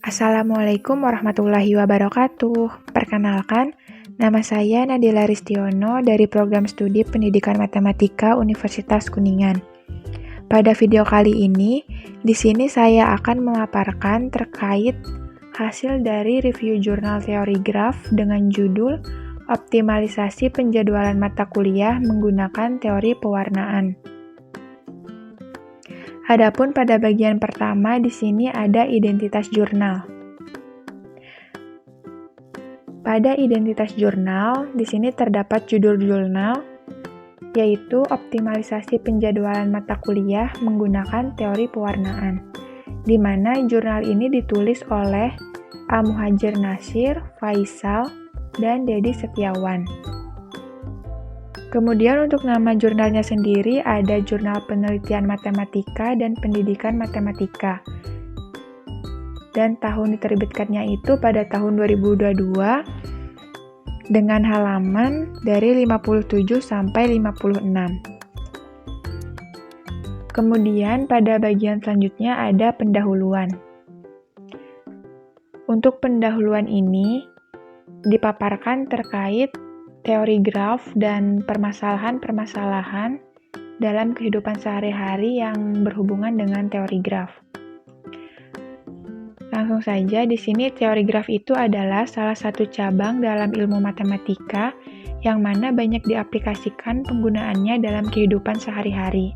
Assalamualaikum warahmatullahi wabarakatuh. Perkenalkan, nama saya Nadila Ristiono dari Program Studi Pendidikan Matematika Universitas Kuningan. Pada video kali ini, di sini saya akan memaparkan terkait hasil dari review jurnal teori graf dengan judul Optimalisasi Penjadwalan Mata Kuliah Menggunakan Teori Pewarnaan. Adapun pada bagian pertama di sini ada identitas jurnal. Pada identitas jurnal, di sini terdapat judul jurnal, yaitu Optimalisasi Penjadwalan Mata Kuliah Menggunakan Teori Pewarnaan, di mana jurnal ini ditulis oleh A. Muhajir Nasir, Faisal, dan Dedi Setiawan. Kemudian untuk nama jurnalnya sendiri ada Jurnal Penelitian Matematika dan Pendidikan Matematika. Dan tahun diterbitkannya itu pada tahun 2022 dengan halaman dari 57 sampai 56. Kemudian pada bagian selanjutnya ada pendahuluan. Untuk pendahuluan ini dipaparkan terkait teori graf dan permasalahan-permasalahan dalam kehidupan sehari-hari yang berhubungan dengan teori graf. Langsung saja, di sini teori graf itu adalah salah satu cabang dalam ilmu matematika yang mana banyak diaplikasikan penggunaannya dalam kehidupan sehari-hari.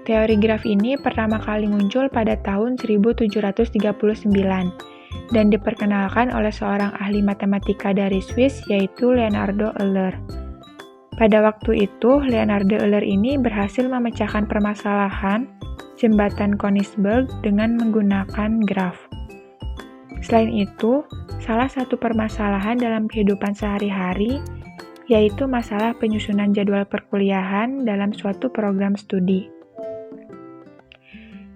Teori graf ini pertama kali muncul pada tahun 1739 dan diperkenalkan oleh seorang ahli matematika dari Swiss yaitu Leonardo Euler. Pada waktu itu, Leonardo Euler ini berhasil memecahkan permasalahan jembatan Königsberg dengan menggunakan graf. Selain itu, salah satu permasalahan dalam kehidupan sehari-hari yaitu masalah penyusunan jadwal perkuliahan dalam suatu program studi,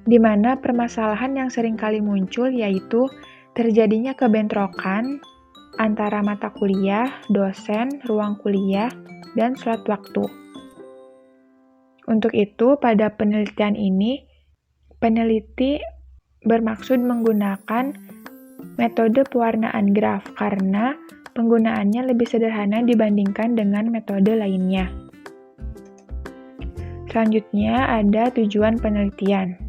di mana permasalahan yang sering kali muncul yaitu terjadinya kebentrokan antara mata kuliah, dosen, ruang kuliah, dan slot waktu. Untuk itu, pada penelitian ini, peneliti bermaksud menggunakan metode pewarnaan graf karena penggunaannya lebih sederhana dibandingkan dengan metode lainnya. Selanjutnya ada tujuan penelitian.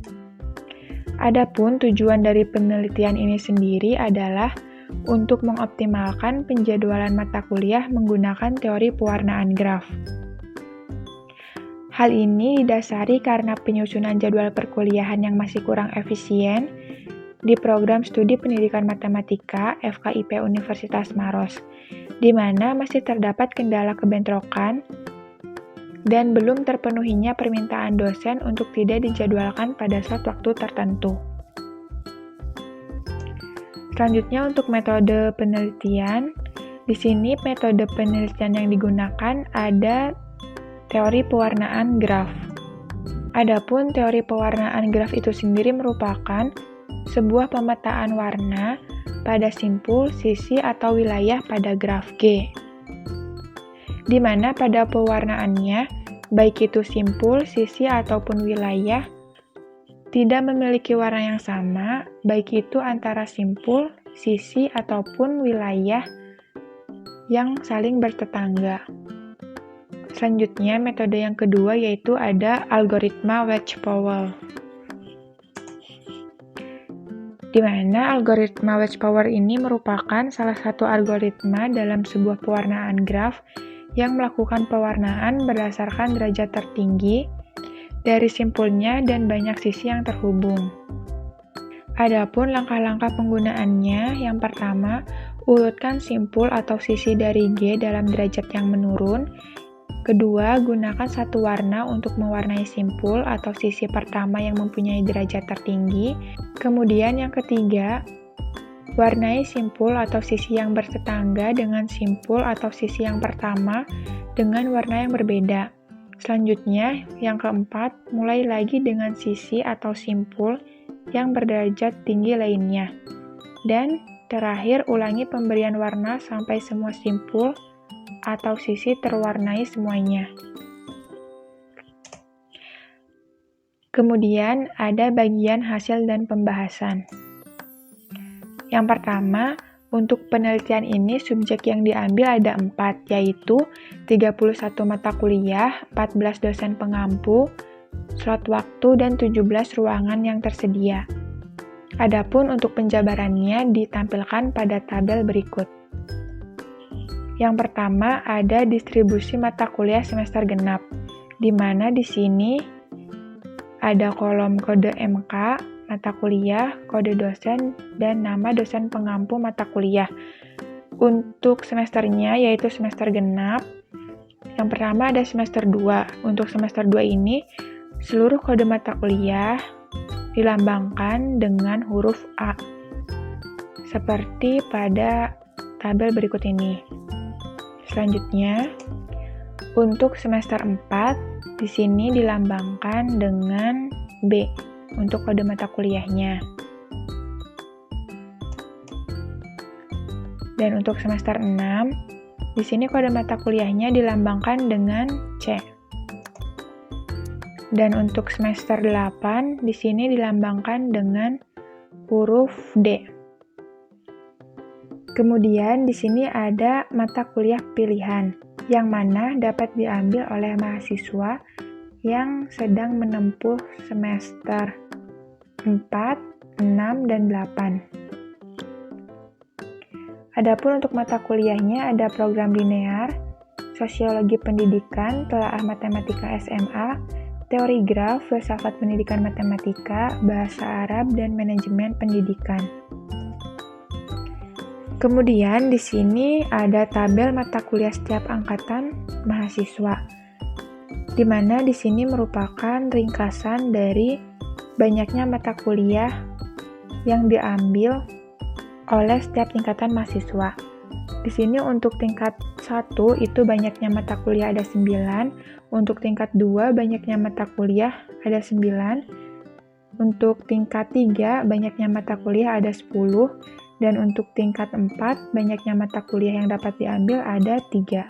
Adapun tujuan dari penelitian ini sendiri adalah untuk mengoptimalkan penjadwalan mata kuliah menggunakan teori pewarnaan graf. Hal ini didasari karena penyusunan jadwal perkuliahan yang masih kurang efisien di program studi pendidikan matematika FKIP Universitas Maros, di mana masih terdapat kendala kebentrokan dan belum terpenuhinya permintaan dosen untuk tidak dijadwalkan pada saat waktu tertentu. Selanjutnya untuk metode penelitian, di sini metode penelitian yang digunakan ada teori pewarnaan graf. Adapun teori pewarnaan graf itu sendiri merupakan sebuah pemetaan warna pada simpul, sisi, atau wilayah pada graf G, di mana pada pewarnaannya, baik itu simpul, sisi, ataupun wilayah, tidak memiliki warna yang sama, baik itu antara simpul, sisi, ataupun wilayah yang saling bertetangga. Selanjutnya, metode yang kedua yaitu ada algoritma Wedge-Powell, di mana algoritma Wedge-Powell ini merupakan salah satu algoritma dalam sebuah pewarnaan graf yang melakukan pewarnaan berdasarkan derajat tertinggi dari simpulnya dan banyak sisi yang terhubung. Adapun langkah-langkah penggunaannya, yang pertama, urutkan simpul atau sisi dari G dalam derajat yang menurun. Kedua, gunakan satu warna untuk mewarnai simpul atau sisi pertama yang mempunyai derajat tertinggi. Kemudian yang ketiga, warnai simpul atau sisi yang bertetangga dengan simpul atau sisi yang pertama dengan warna yang berbeda. Selanjutnya, yang keempat, mulai lagi dengan sisi atau simpul yang berderajat tinggi lainnya. Dan terakhir, ulangi pemberian warna sampai semua simpul atau sisi terwarnai semuanya. Kemudian ada bagian hasil dan pembahasan. Yang pertama, untuk penelitian ini subjek yang diambil ada 4, yaitu 31 mata kuliah, 14 dosen pengampu, slot waktu, dan 17 ruangan yang tersedia. Adapun untuk penjabarannya ditampilkan pada tabel berikut. Yang pertama ada distribusi mata kuliah semester genap, di mana di sini ada kolom kode MK, mata kuliah, kode dosen, dan nama dosen pengampu mata kuliah. Untuk semesternya yaitu semester genap, yang pertama ada semester 2. Untuk semester 2 ini, seluruh kode mata kuliah dilambangkan dengan huruf A, seperti pada tabel berikut ini. Selanjutnya, untuk semester 4, di sini dilambangkan dengan B untuk kode mata kuliahnya. Dan untuk semester 6, di sini kode mata kuliahnya dilambangkan dengan C. Dan untuk semester 8, di sini dilambangkan dengan huruf D. Kemudian di sini ada mata kuliah pilihan, yang mana dapat diambil oleh mahasiswa yang sedang menempuh semester 4, 6, dan 8. Adapun untuk mata kuliahnya ada program linear, sosiologi pendidikan, telaah matematika SMA, teori graf, filsafat pendidikan matematika, bahasa Arab, dan manajemen pendidikan. Kemudian di sini ada tabel mata kuliah setiap angkatan mahasiswa, di mana di sini merupakan ringkasan dari banyaknya mata kuliah yang diambil oleh setiap tingkatan mahasiswa. Di sini untuk tingkat 1 itu banyaknya mata kuliah ada 9, untuk tingkat 2 banyaknya mata kuliah ada 9, untuk tingkat 3 banyaknya mata kuliah ada 10, dan untuk tingkat 4 banyaknya mata kuliah yang dapat diambil ada 3.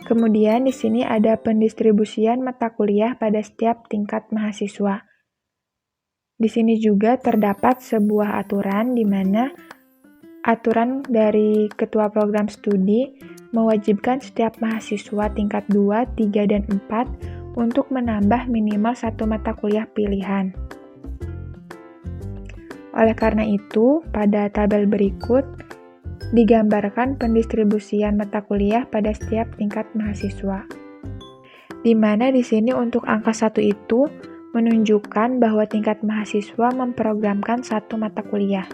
Kemudian di sini ada pendistribusian mata kuliah pada setiap tingkat mahasiswa. Di sini juga terdapat sebuah aturan di mana aturan dari Ketua Program Studi mewajibkan setiap mahasiswa tingkat 2, 3, dan 4 untuk menambah minimal 1 mata kuliah pilihan. Oleh karena itu, pada tabel berikut digambarkan pendistribusian mata kuliah pada setiap tingkat mahasiswa. Di mana di sini untuk angka 1 itu menunjukkan bahwa tingkat mahasiswa memprogramkan 1 mata kuliah.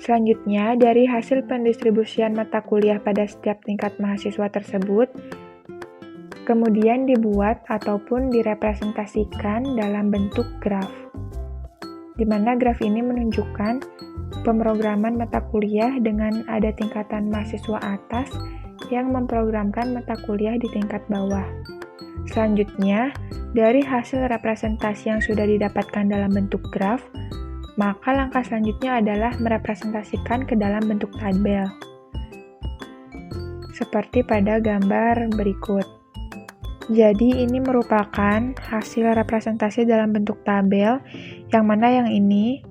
Selanjutnya, dari hasil pendistribusian mata kuliah pada setiap tingkat mahasiswa tersebut, kemudian dibuat ataupun direpresentasikan dalam bentuk graf, di mana graf ini menunjukkan pemrograman mata kuliah dengan ada tingkatan mahasiswa atas yang memprogramkan mata kuliah di tingkat bawah. Selanjutnya, dari hasil representasi yang sudah didapatkan dalam bentuk graf, maka langkah selanjutnya adalah merepresentasikan ke dalam bentuk tabel, seperti pada gambar berikut. Jadi ini merupakan hasil representasi dalam bentuk tabel, yang mana yang ini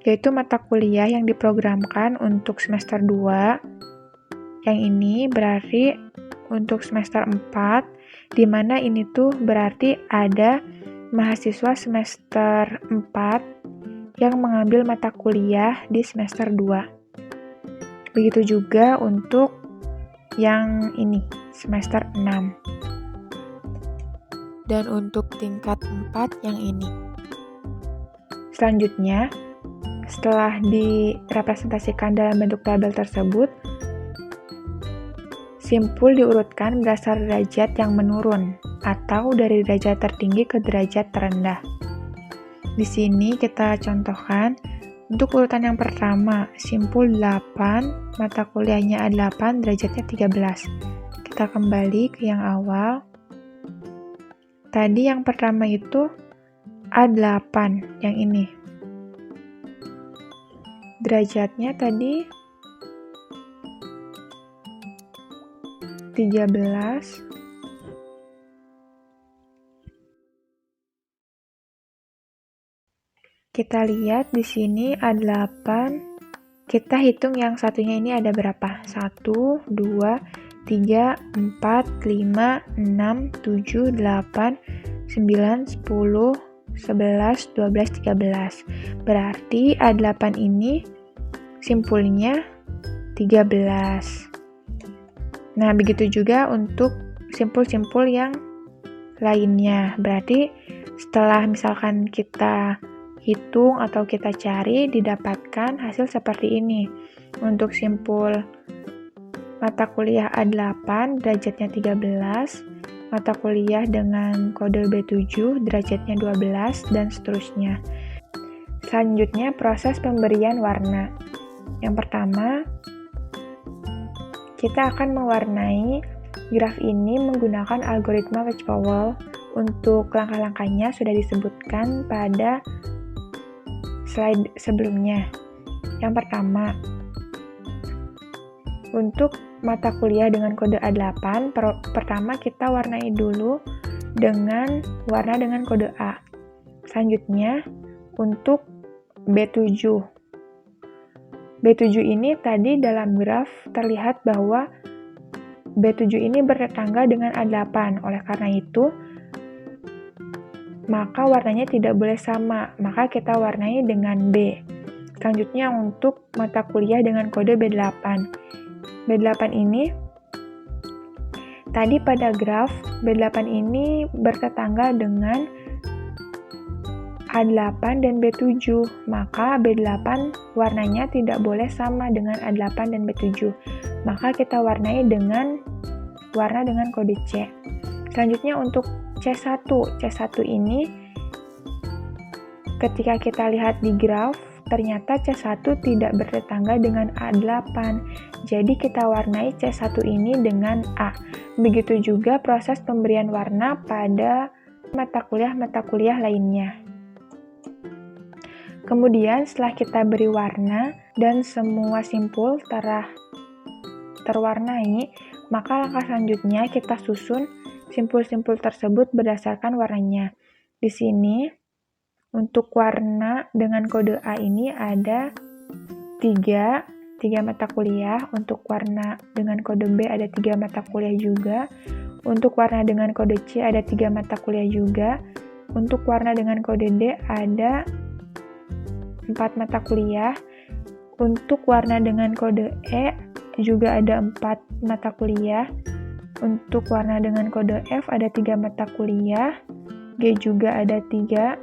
yaitu mata kuliah yang diprogramkan untuk semester 2. Yang ini berarti untuk semester 4, di mana ini tuh berarti ada mahasiswa semester 4 yang mengambil mata kuliah di semester 2. Begitu juga untuk yang ini, semester 6. Dan untuk tingkat 4 yang ini. Selanjutnya, setelah direpresentasikan dalam bentuk tabel tersebut, simpul diurutkan berdasar derajat yang menurun, atau dari derajat tertinggi ke derajat terendah. Di sini kita contohkan, untuk urutan yang pertama, simpul 8, mata kuliahnya A8, derajatnya 13. Kita kembali ke yang awal. Tadi yang pertama itu A8, yang ini. Derajatnya tadi 13. Kita lihat di sini A8. Kita hitung yang satunya ini ada berapa? 1, 2, 3, 4, 5, 6, 7, 8, 9, 10, 11, 12, 13. Berarti A8 ini simpulnya 13. Nah, begitu juga untuk simpul-simpul yang lainnya. Berarti setelah misalkan kita hitung atau kita cari, didapatkan hasil seperti ini. Untuk simpul mata kuliah A8 derajatnya 13, mata kuliah dengan kode B7 derajatnya 12, dan seterusnya. Selanjutnya proses pemberian warna. Yang pertama, kita akan mewarnai graf ini menggunakan algoritma Wedge-Powell. Untuk langkah-langkahnya sudah disebutkan pada slide sebelumnya. Yang pertama, untuk mata kuliah dengan kode A8, pertama kita warnai dulu dengan warna dengan kode A. Selanjutnya, untuk B7. B7 ini tadi dalam graf terlihat bahwa B7 ini bertetangga dengan A8. Oleh karena itu, maka warnanya tidak boleh sama, maka kita warnai dengan B. Selanjutnya untuk mata kuliah dengan kode B8. B8 ini, tadi pada graf, B8 ini bertetangga dengan A8 dan B7, maka B8 warnanya tidak boleh sama dengan A8 dan B7. Maka kita warnai dengan warna dengan kode C. Selanjutnya untuk C1. C1 ini ketika kita lihat di graf, ternyata C1 tidak bertetangga dengan A8. Jadi kita warnai C1 ini dengan A. Begitu juga proses pemberian warna pada mata kuliah lainnya. Kemudian setelah kita beri warna dan semua simpul terwarnai, maka langkah selanjutnya kita susun simpul-simpul tersebut berdasarkan warnanya. Di sini, untuk warna dengan kode A ini ada 3 mata kuliah. Untuk warna dengan kode B ada 3 mata kuliah juga. Untuk warna dengan kode C ada 3 mata kuliah juga. Untuk warna dengan kode D ada 4 mata kuliah. Untuk warna dengan kode E juga ada 4 mata kuliah. Untuk warna dengan kode F ada 3 mata kuliah, G juga ada 3,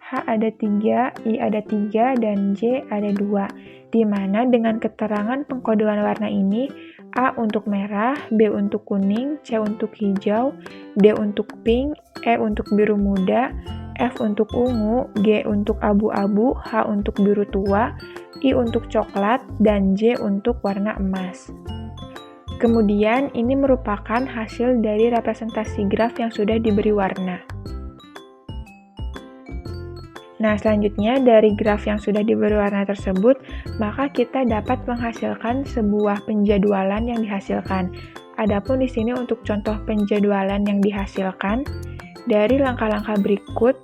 H ada 3, I ada 3, dan J ada 2. Di mana dengan keterangan pengkodean warna ini, A untuk merah, B untuk kuning, C untuk hijau, D untuk pink, E untuk biru muda, F untuk ungu, G untuk abu-abu, H untuk biru tua, I untuk coklat, dan J untuk warna emas. Kemudian, ini merupakan hasil dari representasi graf yang sudah diberi warna. Nah, selanjutnya dari graf yang sudah diberi warna tersebut, maka kita dapat menghasilkan sebuah penjadwalan yang dihasilkan. Adapun di sini untuk contoh penjadwalan yang dihasilkan, dari langkah-langkah berikut.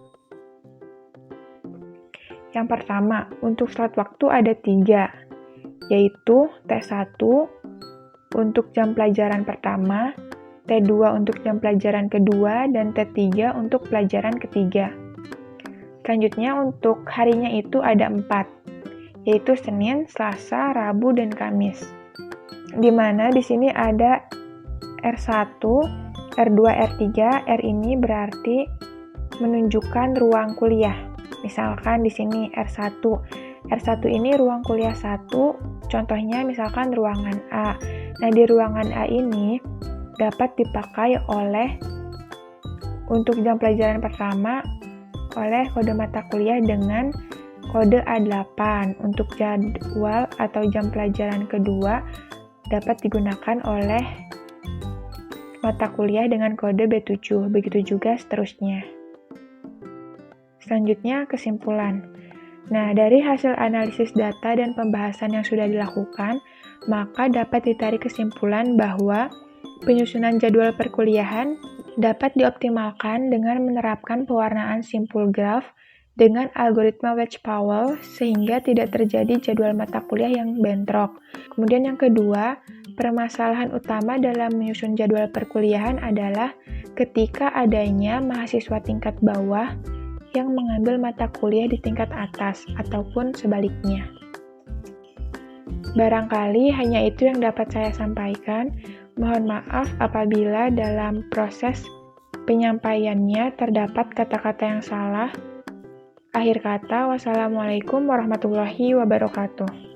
Yang pertama, untuk slot waktu ada 3, yaitu T1, untuk jam pelajaran pertama, T2 untuk jam pelajaran kedua, dan T3 untuk pelajaran ketiga. Selanjutnya untuk harinya itu ada 4, yaitu Senin, Selasa, Rabu, dan Kamis. Di mana di sini ada R1, R2, R3, R ini berarti menunjukkan ruang kuliah. Misalkan di sini R1. R1 ini ruang kuliah 1, contohnya misalkan ruangan A. Nah, di ruangan A ini dapat dipakai untuk jam pelajaran pertama oleh kode mata kuliah dengan kode A8. Untuk jadwal atau jam pelajaran kedua dapat digunakan oleh mata kuliah dengan kode B7. Begitu juga seterusnya. Selanjutnya, kesimpulan. Nah, dari hasil analisis data dan pembahasan yang sudah dilakukan, maka dapat ditarik kesimpulan bahwa penyusunan jadwal perkuliahan dapat dioptimalkan dengan menerapkan pewarnaan simpul graf dengan algoritma Wedge-Powell sehingga tidak terjadi jadwal mata kuliah yang bentrok. Kemudian yang kedua, permasalahan utama dalam menyusun jadwal perkuliahan adalah ketika adanya mahasiswa tingkat bawah yang mengambil mata kuliah di tingkat atas ataupun sebaliknya. Barangkali hanya itu yang dapat saya sampaikan. Mohon maaf apabila dalam proses penyampaiannya terdapat kata-kata yang salah. Akhir kata, wassalamualaikum warahmatullahi wabarakatuh.